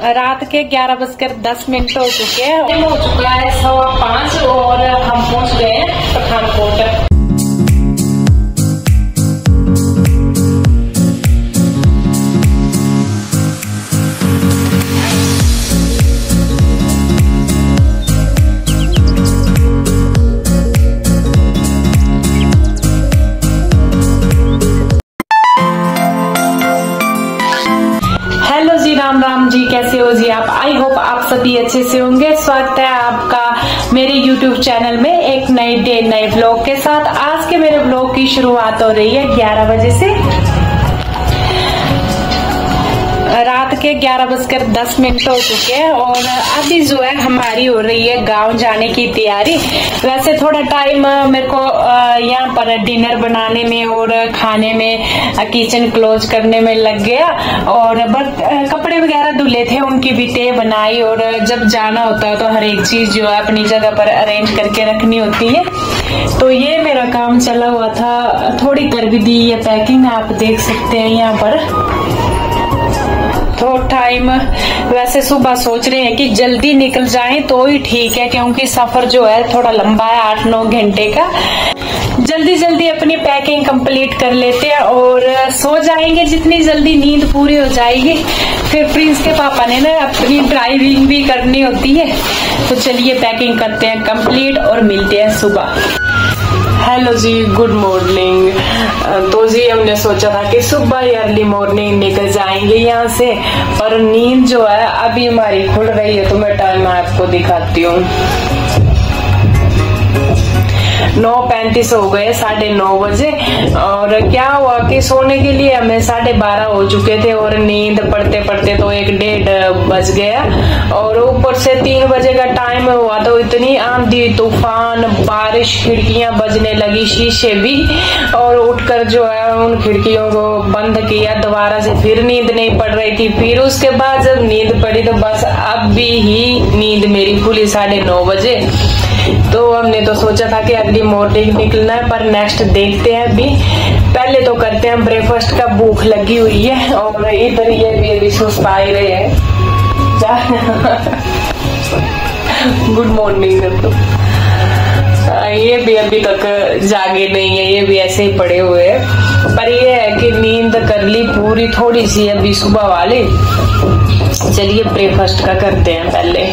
रात के 11:10 हो चुके हैं। हो चुका है 5:15 और हम पहुंच गए हैं पठानकोट। राम राम जी, कैसे हो जी आप? आई होप आप सभी अच्छे से होंगे। स्वागत है आपका मेरे YouTube चैनल में एक नए डे नए व्लॉग के साथ। आज के मेरे व्लॉग की शुरुआत हो रही है 11 बजे से। रात के 11:10 हो चुके हैं और अभी जो है हमारी हो रही है गांव जाने की तैयारी। वैसे थोड़ा टाइम मेरे को यहाँ पर डिनर बनाने में और खाने में, किचन क्लोज करने में लग गया और कपड़े वगैरह धुले थे, उनकी भी तय बनाई। और जब जाना होता है तो हर एक चीज जो है अपनी जगह पर अरेंज करके रखनी होती है। तो ये मेरा काम चला हुआ था, थोड़ी कर भी दी है पैकिंग, आप देख सकते हैं यहाँ पर। तो टाइम वैसे सुबह सोच रहे हैं कि जल्दी निकल जाएं तो ही ठीक है, क्योंकि सफर जो है थोड़ा लंबा है, 8-9 घंटे का। जल्दी जल्दी अपनी पैकिंग कंप्लीट कर लेते हैं और सो जाएंगे। जितनी जल्दी नींद पूरी हो जाएगी, फिर प्रिंस के पापा ने ना अपनी ड्राइविंग भी करनी होती है। तो चलिए पैकिंग करते हैं कंप्लीट और मिलते हैं सुबह। हेलो जी, गुड मॉर्निंग। तो जी हमने सोचा था कि सुबह ही अर्ली मॉर्निंग निकल जाएंगे यहाँ से, पर नींद जो है अभी हमारी खुल रही है। तो मैं टाइम आपको दिखाती हूँ, 9:35 हो गए, 9:30 बजे। और क्या हुआ कि सोने के लिए हमें 12:30 हो चुके थे और नींद पड़ते पड़ते तो 1-1:30 बज गया। और ऊपर से 3 बजे का टाइम हुआ तो इतनी आंधी तूफान, बारिश, खिड़कियां बजने लगी, शीशे भी। और उठकर जो है उन खिड़कियों को बंद किया दोबारा से, फिर नींद नहीं पड़ रही थी। फिर उसके बाद जब नींद पड़ी तो बस अभी ही नींद मेरी खुली 9:30 बजे। तो हमने तो सोचा था कि अगली मॉर्निंग निकलना है, पर नेक्स्ट देखते हैं। अभी पहले तो करते हैं ब्रेकफास्ट का, भूख लगी हुई है। और इधर ये भी अभी सुस्ता ही रहे हैं। गुड मॉर्निंग कर दो। ये भी अभी तक जागे नहीं है, ये भी ऐसे ही पड़े हुए हैं। पर ये है कि नींद कर ली पूरी, थोड़ी सी अभी सुबह वाली। चलिए ब्रेकफास्ट का करते हैं पहले।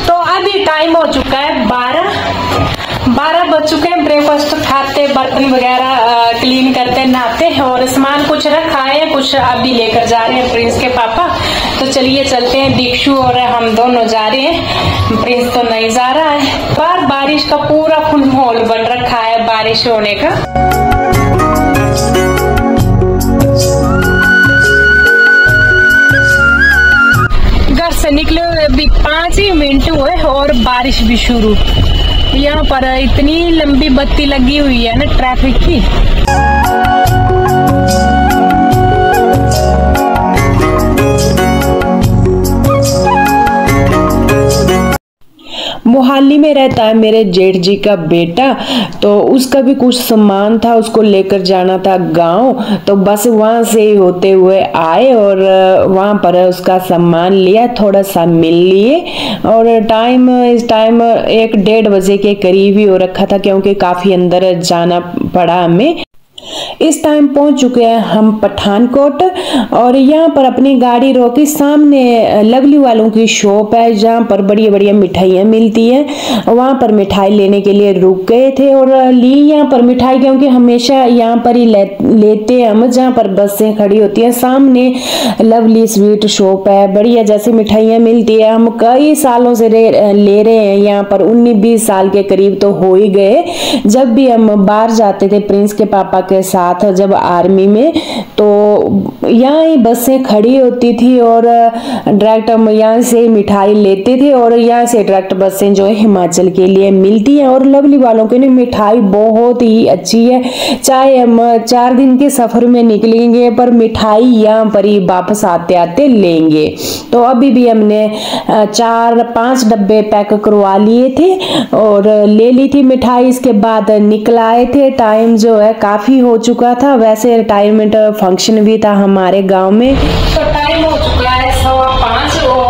तो अभी टाइम हो चुका है 12 बज चुके हैं। ब्रेकफास्ट खाते, बर्तन वगैरह क्लीन करते, नहाते और सामान कुछ रखा है, कुछ अभी लेकर जा रहे हैं प्रिंस के पापा। तो चलिए चलते हैं, दीक्षु और हम दोनों जा रहे हैं, प्रिंस तो नहीं जा रहा है। बारिश का पूरा फुल माहौल बन रखा है, बारिश होने का। घर से निकले हुए अभी 5 ही मिनट हुए और बारिश भी शुरू। यहाँ पर इतनी लंबी बत्ती लगी हुई है ना ट्रैफिक की। मोहाली में रहता है मेरे जेठ जी का बेटा, तो उसका भी कुछ सामान था, उसको लेकर जाना था गांव। तो बस वहां से ही होते हुए आए और वहां पर उसका सामान लिया, थोड़ा सा मिल लिए। और इस टाइम 1-1:30 बजे के करीब ही हो रखा था, क्योंकि काफी अंदर जाना पड़ा हमें। इस टाइम पहुंच चुके हैं हम पठानकोट और यहाँ पर अपनी गाड़ी रोकी। सामने लवली वालों की शॉप है जहाँ पर बढ़िया बढ़िया मिठाइयाँ मिलती हैं। वहाँ पर मिठाई लेने के लिए रुक गए थे और ली यहाँ पर मिठाई, क्योंकि हमेशा यहाँ पर ही लेते हैं हम जहाँ पर बसें खड़ी होती हैं। सामने लवली स्वीट शॉप है, बढ़िया जैसी मिठाइयाँ मिलती है। हम कई सालों से ले रहे हैं यहाँ पर, 19-20 साल के करीब तो हो ही गए। जब भी हम बाहर जाते थे प्रिंस के पापा के साथ, जब आर्मी में, तो यहाँ ही बसें खड़ी होती थी और डायरेक्ट हम यहाँ से मिठाई लेते थे और यहाँ से डायरेक्ट बसें जो है हिमाचल के लिए मिलती हैं। और लवली वालों की मिठाई बहुत ही अच्छी है, चाहे हम 4 दिन के सफर में निकलेंगे पर मिठाई यहाँ पर ही वापस आते आते लेंगे। तो अभी भी हमने 4-5 डब्बे पैक करवा लिए थे और ले ली थी मिठाई। इसके बाद निकल आए थे। टाइम जो है काफी हो चुका था, वैसे रिटायरमेंट फंक्शन भी था हमारे गांव में। तो टाइम हो चुका है 5:15 और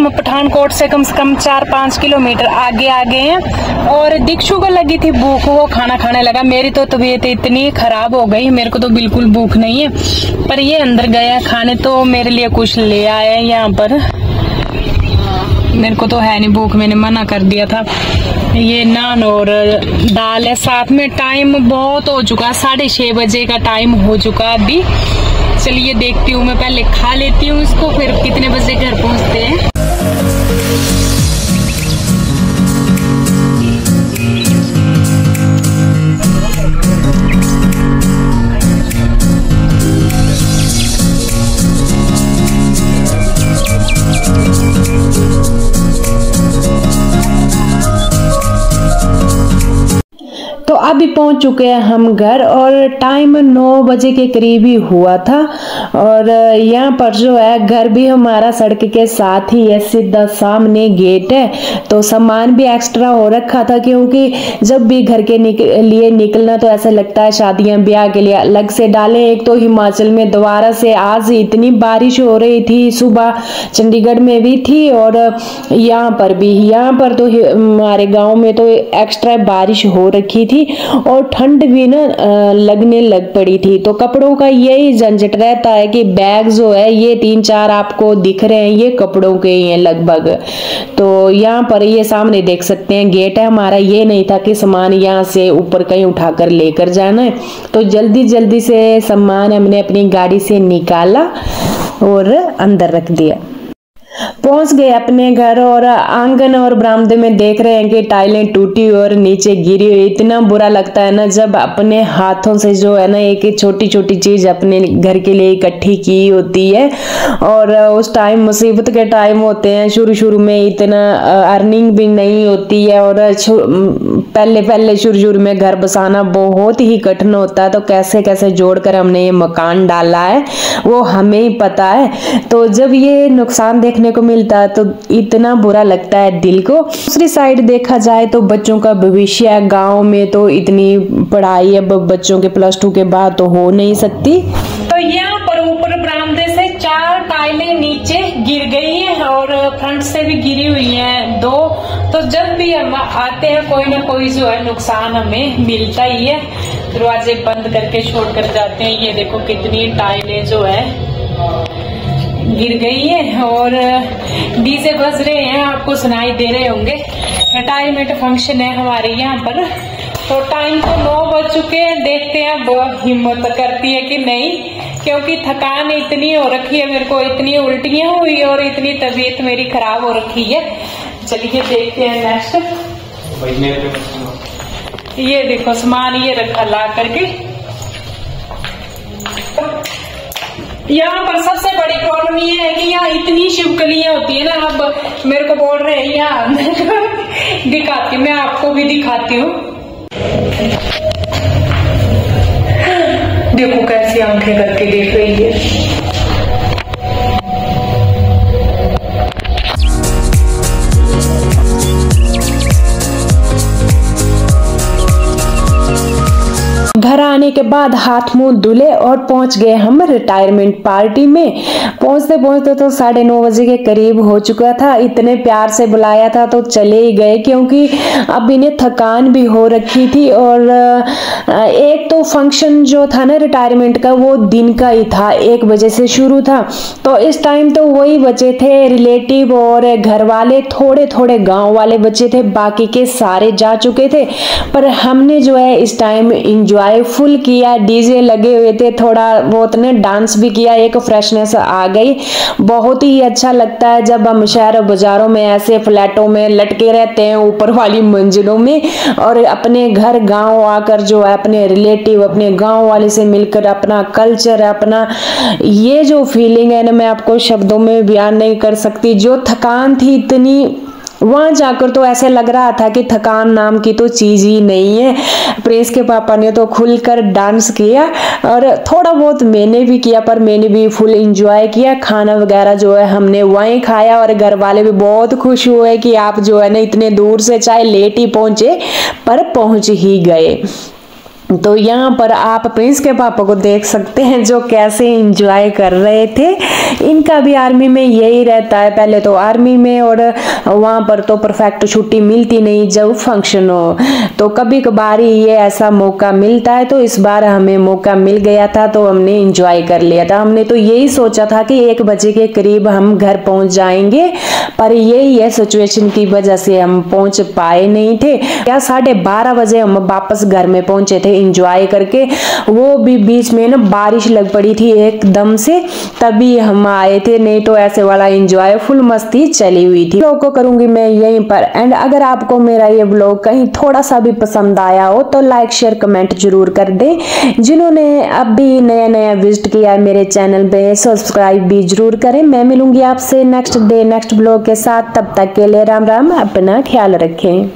हम पठानकोट से कम 4-5 किलोमीटर आगे आ गए हैं और दीक्षु को लगी थी भूख, वो खाना खाने लगा। मेरी तो तबीयत इतनी खराब हो गई, मेरे को तो बिल्कुल भूख नहीं है, पर ये अंदर गया खाने तो मेरे लिए कुछ ले आया है यहाँ पर। मेरे को तो है नहीं भूख, मैंने मना कर दिया था। ये नान और दाल है साथ में। टाइम बहुत हो चुका, 6:30 बजे का टाइम हो चुका अभी। चलिए देखती हूँ, मैं पहले खा लेती हूँ इसको, फिर कितने बजे घर पहुँचते हैं। तो अभी पहुंच चुके हैं हम घर और टाइम 9 बजे के करीब ही हुआ था। और यहाँ पर जो है घर भी हमारा सड़क के साथ ही है, सीधा सामने गेट है। तो सामान भी एक्स्ट्रा हो रखा था, क्योंकि जब भी घर के लिए निकलना तो ऐसा लगता है शादियां ब्याह के लिए अलग से डालें। एक तो हिमाचल में दोबारा से आज इतनी बारिश हो रही थी, सुबह चंडीगढ़ में भी थी और यहाँ पर भी। यहाँ पर तो हमारे गाँव में तो एक्स्ट्रा बारिश हो रखी थी और ठंड भी ना लगने लग पड़ी थी। तो कपड़ों का यही झंझट रहता है कि बैग जो है ये 3-4 आपको दिख रहे हैं, ये कपड़ों के ही हैं लगभग। तो यहाँ पर ये सामने देख सकते हैं गेट है हमारा। ये नहीं था कि सामान यहाँ से ऊपर कहीं उठाकर लेकर जाना है, तो जल्दी जल्दी से सामान हमने अपनी गाड़ी से निकाला और अंदर रख दिया। पहुंच गए अपने घर और आंगन और बरामदे में देख रहे हैं कि टाइलें टूटी और नीचे गिरी हुई। इतना बुरा लगता है ना जब अपने हाथों से जो है ना एक छोटी छोटी चीज अपने घर के लिए इकट्ठी की होती है। और उस टाइम मुसीबत के टाइम होते हैं, शुरू शुरू में इतना अर्निंग भी नहीं होती है और पहले शुरू में घर बसाना बहुत ही कठिन होता है। तो कैसे कैसे जोड़कर हमने ये मकान डाला है वो हमें ही पता है। तो जब ये नुकसान देखने को मिलता है तो इतना बुरा लगता है दिल को। दूसरी साइड देखा जाए तो बच्चों का भविष्य है, गांव में तो इतनी पढ़ाई अब बच्चों के +2 के बाद तो हो नहीं सकती। तो यहाँ पर ऊपर बरामदे से 4 टाइलें नीचे गिर गई हैं और फ्रंट से भी गिरी हुई हैं 2। तो जब भी हम आते हैं कोई ना कोई जो है नुकसान हमें मिलता ही है। दरवाजे बंद करके छोड़ कर जाते हैं। ये देखो कितनी टाइलें जो है गिर गई है और डीजे बज रहे हैं, आपको सुनाई दे रहे होंगे। रिटायरमेंट फंक्शन है हमारे यहाँ पर। तो टाइम तो 9 बज चुके हैं, देखते हैं वो हिम्मत करती है कि नहीं, क्योंकि थकान इतनी हो रखी है, मेरे को इतनी उल्टियां हुई और इतनी तबीयत मेरी खराब हो रखी है। चलिए देखते हैं नेक्स्ट। ये देखो सामान ये रखा ला करके। यहाँ पर सबसे बड़ी प्रॉब्लम ये है कि यहाँ इतनी शिवकलियां होती है ना। अब मेरे को बोल रहे हैं यहाँ दिखाती, मैं आपको भी दिखाती हूँ। देखो कैसी आंखें करके देख रही है। घर आने के बाद हाथ मुंह धुले और पहुंच गए हम रिटायरमेंट पार्टी में। पहुंचते पहुंचते तो 9:30 बजे के करीब हो चुका था। इतने प्यार से बुलाया था तो चले ही गए, क्योंकि अब इन्हें थकान भी हो रखी थी। और एक तो फंक्शन जो था ना रिटायरमेंट का वो दिन का ही था, 1 बजे से शुरू था। तो इस टाइम तो वही बचे थे रिलेटिव और घर वाले, थोड़े थोड़े गाँव वाले बचे थे, बाकी के सारे जा चुके थे। पर हमने जो है इस टाइम इंजॉय फुल किया, डीजे लगे हुए थे, थोड़ा बहुत ने डांस भी किया, एक फ्रेशनेस आ गई। बहुत ही अच्छा लगता है जब हम शहर बाजारों में ऐसे फ्लैटों में लटके रहते हैं ऊपर वाली मंजिलों में, और अपने घर गांव आकर जो है अपने रिलेटिव अपने गांव वाले से मिलकर अपना कल्चर, अपना ये जो फीलिंग है ना मैं आपको शब्दों में बयान नहीं कर सकती। जो थकान थी इतनी, वहां जाकर तो ऐसे लग रहा था कि थकान नाम की तो चीज ही नहीं है। प्रेस के पापा ने तो खुलकर डांस किया और थोड़ा बहुत मैंने भी किया, पर मैंने भी फुल एंजॉय किया। खाना वगैरह जो है हमने वहीं खाया और घर वाले भी बहुत खुश हुए कि आप जो है ना इतने दूर से चाहे लेट ही पहुंचे पर पहुंच ही गए। तो यहाँ पर आप प्रिंस के पापा को देख सकते हैं जो कैसे एंजॉय कर रहे थे। इनका भी आर्मी में यही रहता है, पहले तो आर्मी में, और वहाँ पर तो परफेक्ट छुट्टी मिलती नहीं जब फंक्शन हो, तो कभी कभार ही ये ऐसा मौका मिलता है। तो इस बार हमें मौका मिल गया था तो हमने एंजॉय कर लिया था। हमने तो यही सोचा था कि 1 बजे के करीब हम घर पहुँच जाएंगे, पर यही है सिचुएशन की वजह से हम पहुँच पाए नहीं थे। क्या 12:30 बजे हम वापस घर में पहुँचे थे एंजॉय करके। वो भी बीच में ना बारिश लग पड़ी थी एकदम से, तभी हम आए थे, नहीं तो ऐसे वाला एंजॉय फुल मस्ती चली हुई थी। व्लॉग को करूंगी मैं यहीं पर एंड। अगर आपको मेरा ये व्लॉग कहीं थोड़ा सा भी पसंद आया हो तो लाइक शेयर कमेंट जरूर कर दें। जिन्होंने अभी नया विजिट किया है मेरे चैनल पे, सब्सक्राइब भी जरूर करें। मैं मिलूंगी आपसे नेक्स्ट डे नेक्स्ट व्लॉग के साथ, तब तक के लिए राम राम, अपना ख्याल रखें।